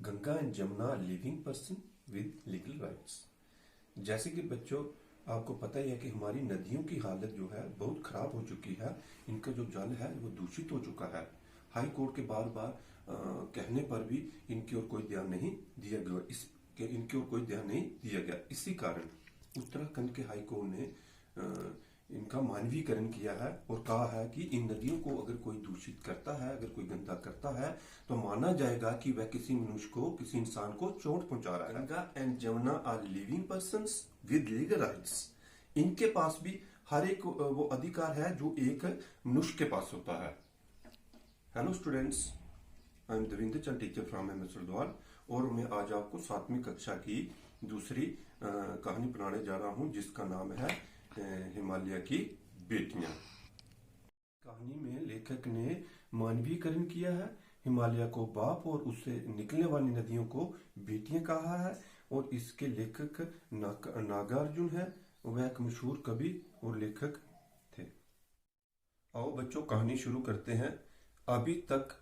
Ganga and Jamuna living person with legal rights. जैसे कि बच्चों आपको पता ही है कि हमारी नदियों की हालत जो है बहुत खराब हो चुकी है। इनका जो जल है वो दूषित हो चुका है। हाई कोर्ट के बार बार कहने पर भी इनकी ओर कोई ध्यान नहीं दिया गया। इनकी ओर कोई ध्यान नहीं दिया गया। इसी कारण उत्तराखंड के हाई कोर्ट ने इनका मानवीकरण किया है और कहा है कि इन नदियों को अगर कोई दूषित करता है, अगर कोई गंदा करता है, तो माना जाएगा कि वह किसी मनुष्य को, किसी इंसान को चोट पहुंचा रहा है। Ganga and Jamuna are living persons with legal rights. इनके पास भी हर एक वो अधिकार है जो एक मनुष्य के पास होता है। Hello students, I am Devendra Chand, teacher from MS Haridwar, और मैं आज आपको 7वीं कक्षा की दूसरी कहानी पढ़ाने जा रहा हूं जिसका नाम है हिमालय की बेटियां। कहानी में लेखक ने मानवीकरण किया है। हिमालय को बाप और उससे निकलने वाली नदियों को बेटियां कहा है। और इसके लेखक नागार्जुन है। वह एक मशहूर कवि और लेखक थे। आओ बच्चों, कहानी शुरू करते हैं। अभी तक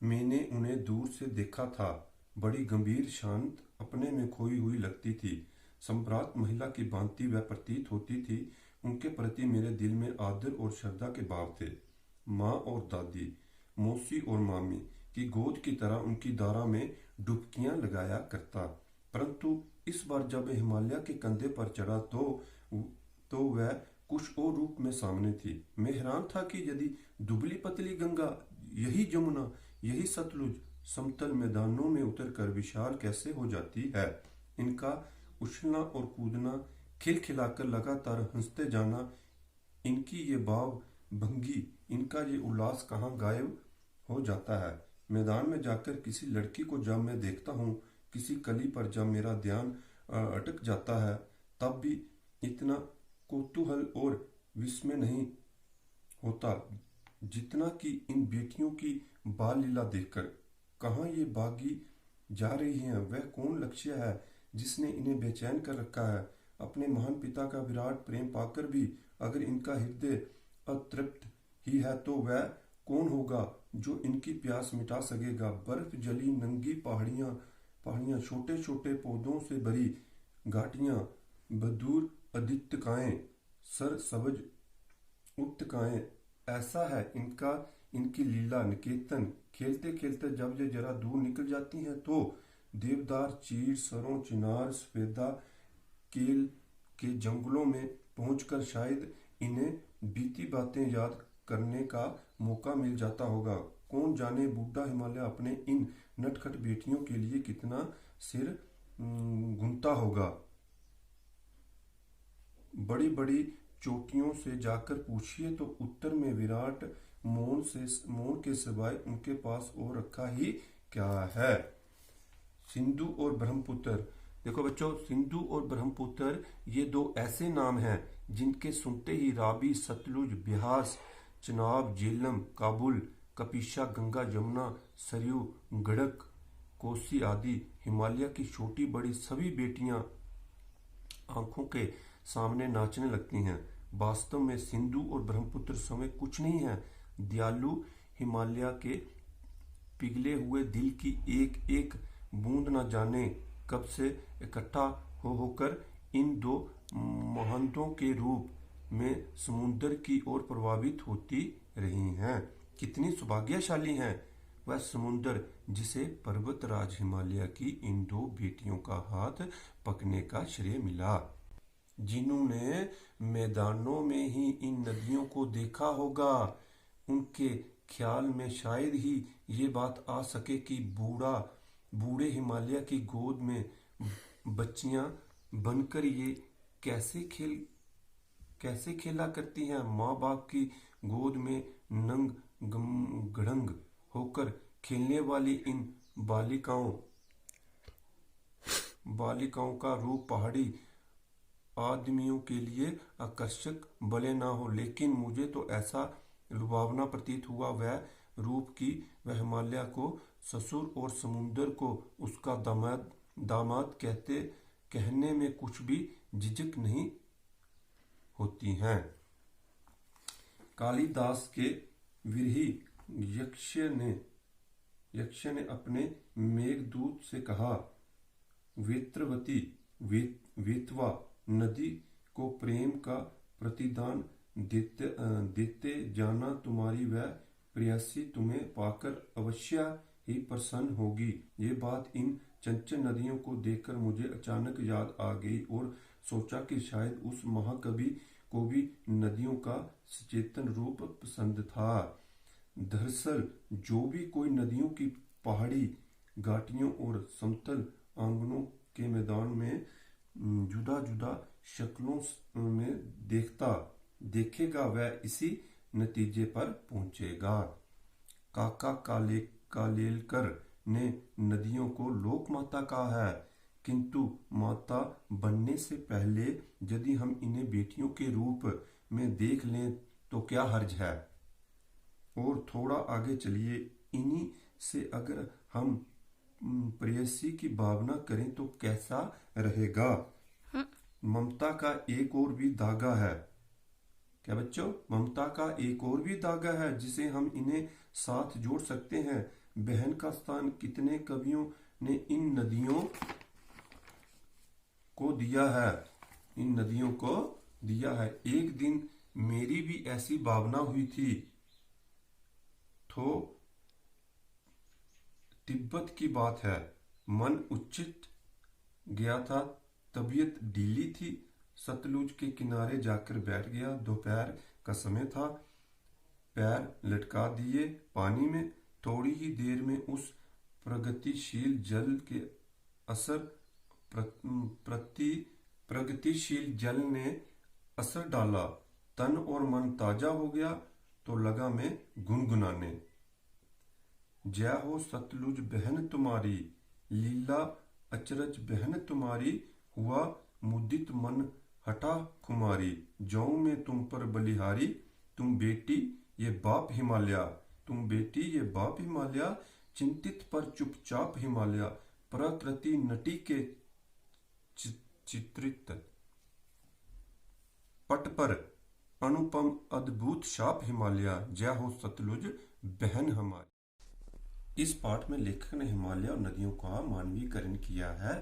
मैंने उन्हें दूर से देखा था। बड़ी गंभीर, शांत, अपने में खोई हुई लगती थी। सम्राट महिला की भांति वह प्रतीत होती थी। उनके प्रति मेरे दिल में आदर और श्रद्धा के भाव थे। माँ और दादी, मौसी और मामी की गोद की तरह उनकी धारा में डुबकियां लगाया करता। परंतु इस बार जब हिमालय के कंधे पर चढ़ा तो वह कुछ और रूप में सामने थी। मैं हैरान था कि यदि दुबली पतली गंगा, यही जमुना, यही सतलुज समतल मैदानों में उतरकर विशाल कैसे हो जाती है। इनका उछलना और कूदना, खिलखिलाकर लगातार हंसते जाना, इनकी ये भाव भंगी, इनका ये उल्लास कहाँ गायब हो जाता है। मैदान में जाकर किसी लड़की को जब मैं देखता हूँ, किसी कली पर जब मेरा ध्यान अटक जाता है, तब भी इतना कौतूहल और विस्मय नहीं होता जितना कि इन बेटियों की बाल लीला देखकर। कहाँ ये भागी जा रही हैं? वह कौन लक्ष्य है जिसने इन्हें बेचैन कर रखा है? अपने महान पिता का विराट प्रेम पाकर भी अगर इनका हृदय अतृप्त ही है, तो वह कौन होगा जो इनकी प्यास मिटा सकेगा? बर्फ जली नंगी पहाड़ियां, छोटे छोटे पौधों से भरी घाटियां, बदूर आदित्यकाएं, सर सबज उपत्यकाएं, ऐसा है इनकी लीला निकेतन। खेलते खेलते जब ये जरा दूर निकल जाती हैं, तो देवदार, चीड़, सरों, चिनार, सफेदा, केल के जंगलों में पहुंचकर शायद इन्हें बीती बातें याद करने का मौका मिल जाता होगा। कौन जाने बूढ़ा हिमालय अपने इन नटखट बेटियों के लिए कितना सिर गुनता होगा। बड़ी बड़ी चोटियों से जाकर पूछिए तो उत्तर में विराट मौन के सिवाय उनके पास और रखा ही क्या है। सिंधु और ब्रह्मपुत्र। देखो बच्चों, सिंधु और ब्रह्मपुत्र ये दो ऐसे नाम हैं जिनके सुनते ही रावी, सतलुज, ब्यास, चनाब, झेलम, काबुल, कपिशा, गंगा, जमुना, सरयू, गंडक, कोसी आदि हिमालय की छोटी बड़ी सभी बेटियां आंखों के सामने नाचने लगती हैं। वास्तव में सिंधु और ब्रह्मपुत्र समय कुछ नहीं है। दयालु हिमालय के पिघले हुए दिल की एक एक बूंद न जाने कब से इकट्ठा होकर इन दो महंतों के रूप में समुद्र की ओर प्रवाहित होती रही हैं। कितनी सौभाग्यशाली हैं वह समुद्र जिसे पर्वतराज हिमालय की इन दो बेटियों का हाथ पकने का श्रेय मिला, जिन्होंने मैदानों में ही इन नदियों को देखा होगा। उनके ख्याल में शायद ही ये बात आ सके कि बूढ़े हिमालय की गोद में बच्चियां बनकर ये कैसे खेला करती हैं। माँ बाप की गोद में नंग गड़ंग होकर खेलने वाली इन बालिकाओं का रूप पहाड़ी आदमियों के लिए आकर्षक भले ना हो, लेकिन मुझे तो ऐसा लुभावना प्रतीत हुआ वह रूप की वह हिमालय को ससुर और समुद्र को उसका दामाद कहने में कुछ भी झिझक नहीं होती हैं। कालिदास के विरही यक्ष ने अपने मेघदूत से कहा, वेत्रवती वेतवा नदी को प्रेम का प्रतिदान देते जाना, तुम्हारी वह प्रेयसी तुम्हें पाकर अवश्य ही प्रसन्न होगी। ये बात इन चंचल नदियों को देखकर मुझे अचानक याद आ गई और सोचा कि शायद उस महाकवि को भी नदियों का सचेतन रूप पसंद था। दरअसल जो भी कोई नदियों की पहाड़ी घाटियों और समतल आंगनों के मैदान में जुदा जुदा शक्लों में देखेगा, वह इसी नतीजे पर पहुंचेगा। काका कालेलकर ने नदियों को लोक माता कहा है, किंतु माता बनने से पहले यदि हम इन्हें बेटियों के रूप में देख लें तो क्या हर्ज है। और थोड़ा आगे चलिए, इन्हीं से अगर हम प्रेयसी की भावना करें तो कैसा रहेगा। ममता का एक और भी धागा है। क्या बच्चों? ममता का एक और भी धागा है जिसे हम इन्हें साथ जोड़ सकते हैं। बहन का स्थान कितने कवियों ने इन नदियों को दिया है, इन नदियों को दिया है। एक दिन मेरी भी ऐसी भावना हुई थी। तो तिब्बत की बात है, मन उच्चित गया था, तबीयत ढीली थी, सतलुज के किनारे जाकर बैठ गया। दोपहर का समय था, पैर लटका दिए पानी में। थोड़ी ही देर में उस प्रगतिशील जल के असर प्रगतिशील जल ने असर डाला, तन और मन ताजा हो गया। तो लगा मैं गुनगुनाने, जय हो सतलुज बहन तुम्हारी, लीला अचरज बहन तुम्हारी, हुआ मुदित मन हटा खुमारी, जाऊं मैं तुम पर बलिहारी, तुम बेटी ये बाप हिमालय, तुम बेटी ये बाप हिमालय, चिंतित पर चुपचाप हिमालय, प्रकृति नटी के चित्रित पट पर अनुपम अद्भुत शाप हिमालय, जय हो सतलुज बहन हमारी। इस पाठ में लेखक ने हिमालय और नदियों का मानवीकरण किया है।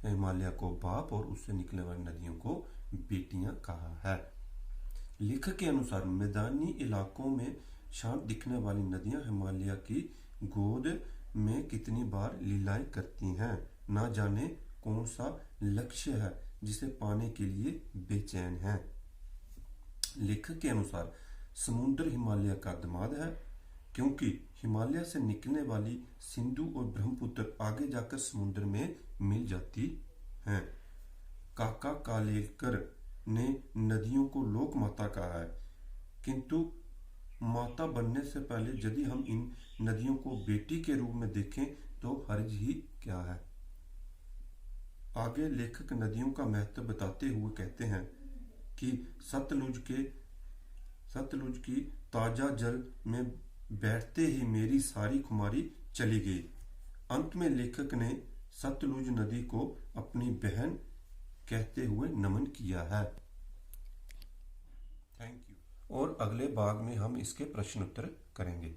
हिमालय को बाप और उससे निकलने वाली नदियों को बेटियां कहा है। लेखक के अनुसार मैदानी इलाकों में शांत दिखने वाली नदियां हिमालय की गोद में कितनी बार लीलाएं करती हैं। ना जाने कौन सा लक्ष्य है जिसे पाने के लिए बेचैन है। लेखक के अनुसार समुद्र हिमालय का दामाद है, क्योंकि हिमालय से निकलने वाली सिंधु और ब्रह्मपुत्र आगे जाकर समुद्र में मिल जाती हैं। काका कालेलकर ने नदियों को लोक माता कहा है, किंतु माता बनने से पहले यदि हम इन नदियों को बेटी के रूप में देखें तो हर्ज ही क्या है। आगे लेखक नदियों का महत्व बताते हुए कहते हैं कि सतलुज की ताजा जल में बैठते ही मेरी सारी खुमारी चली गई। अंत में लेखक ने सतलुज नदी को अपनी बहन कहते हुए नमन किया है। Thank you. और अगले भाग में हम इसके प्रश्न उत्तर करेंगे।